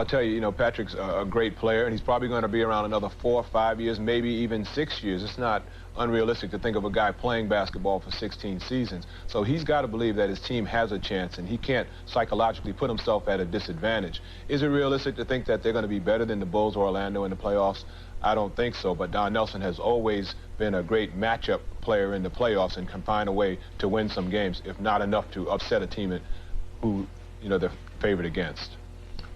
I'll tell you, Patrick's a great player, and he's probably going to be around another 4 or 5 years, maybe even 6 years. It's not unrealistic to think of a guy playing basketball for 16 seasons. So he's got to believe that his team has a chance, and he can't psychologically put himself at a disadvantage. Is it realistic to think that they're going to be better than the Bulls or Orlando in the playoffs? I don't think so, but Don Nelson has always been a great matchup player in the playoffs and can find a way to win some games, if not enough to upset a team who, they're favored against.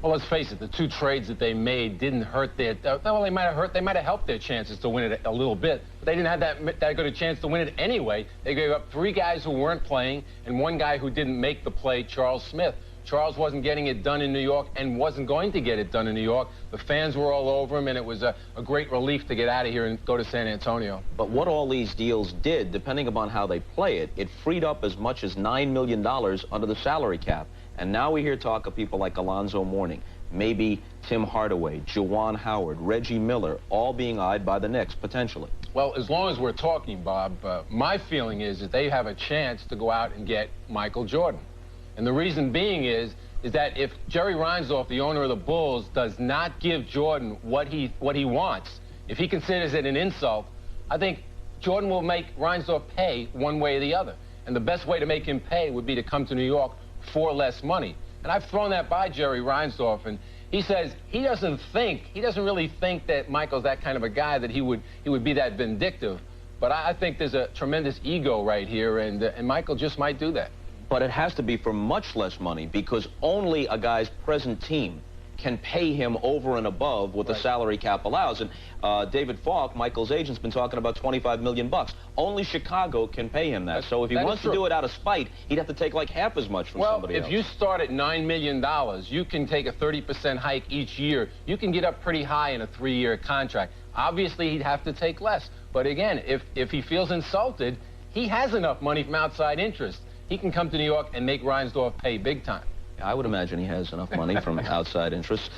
Well, let's face it, the two trades that they made didn't hurt their, well, they might have helped their chances to win it a little bit, but they didn't have that good a chance to win it anyway. They gave up 3 guys who weren't playing and 1 guy who didn't make the play, Charles Smith. Charles wasn't getting it done in New York and wasn't going to get it done in New York. The fans were all over him, and it was a great relief to get out of here and go to San Antonio. But what all these deals did, depending upon how they play it, it freed up as much as $9 million under the salary cap. And now we hear talk of people like Alonzo Mourning, maybe Tim Hardaway, Juwan Howard, Reggie Miller, all being eyed by the Knicks, potentially. Well, as long as we're talking, Bob, my feeling is that they have a chance to go out and get Michael Jordan. And the reason being is that if Jerry Reinsdorf, the owner of the Bulls, does not give Jordan what he wants, if he considers it an insult, I think Jordan will make Reinsdorf pay one way or the other. And the best way to make him pay would be to come to New York for less money. And I've thrown that by Jerry Reinsdorf, and he says he doesn't really think that Michael's that kind of a guy, that he would be that vindictive. But I think there's a tremendous ego right here, and Michael just might do that. But it has to be for much less money, because only a guy's present team can pay him over and above what the salary cap allows. And David Falk, Michael's agent's been talking about $25 million. Only Chicago can pay him that. So if he wants to do it out of spite, he'd have to take like half as much from somebody else. Well, if you start at $9 million, you can take a 30% hike each year. You can get up pretty high in a 3-year contract. Obviously, he'd have to take less. But again, if he feels insulted, he has enough money from outside interest. He can come to New York and make Reinsdorf pay big time. I would imagine he has enough money from outside interests.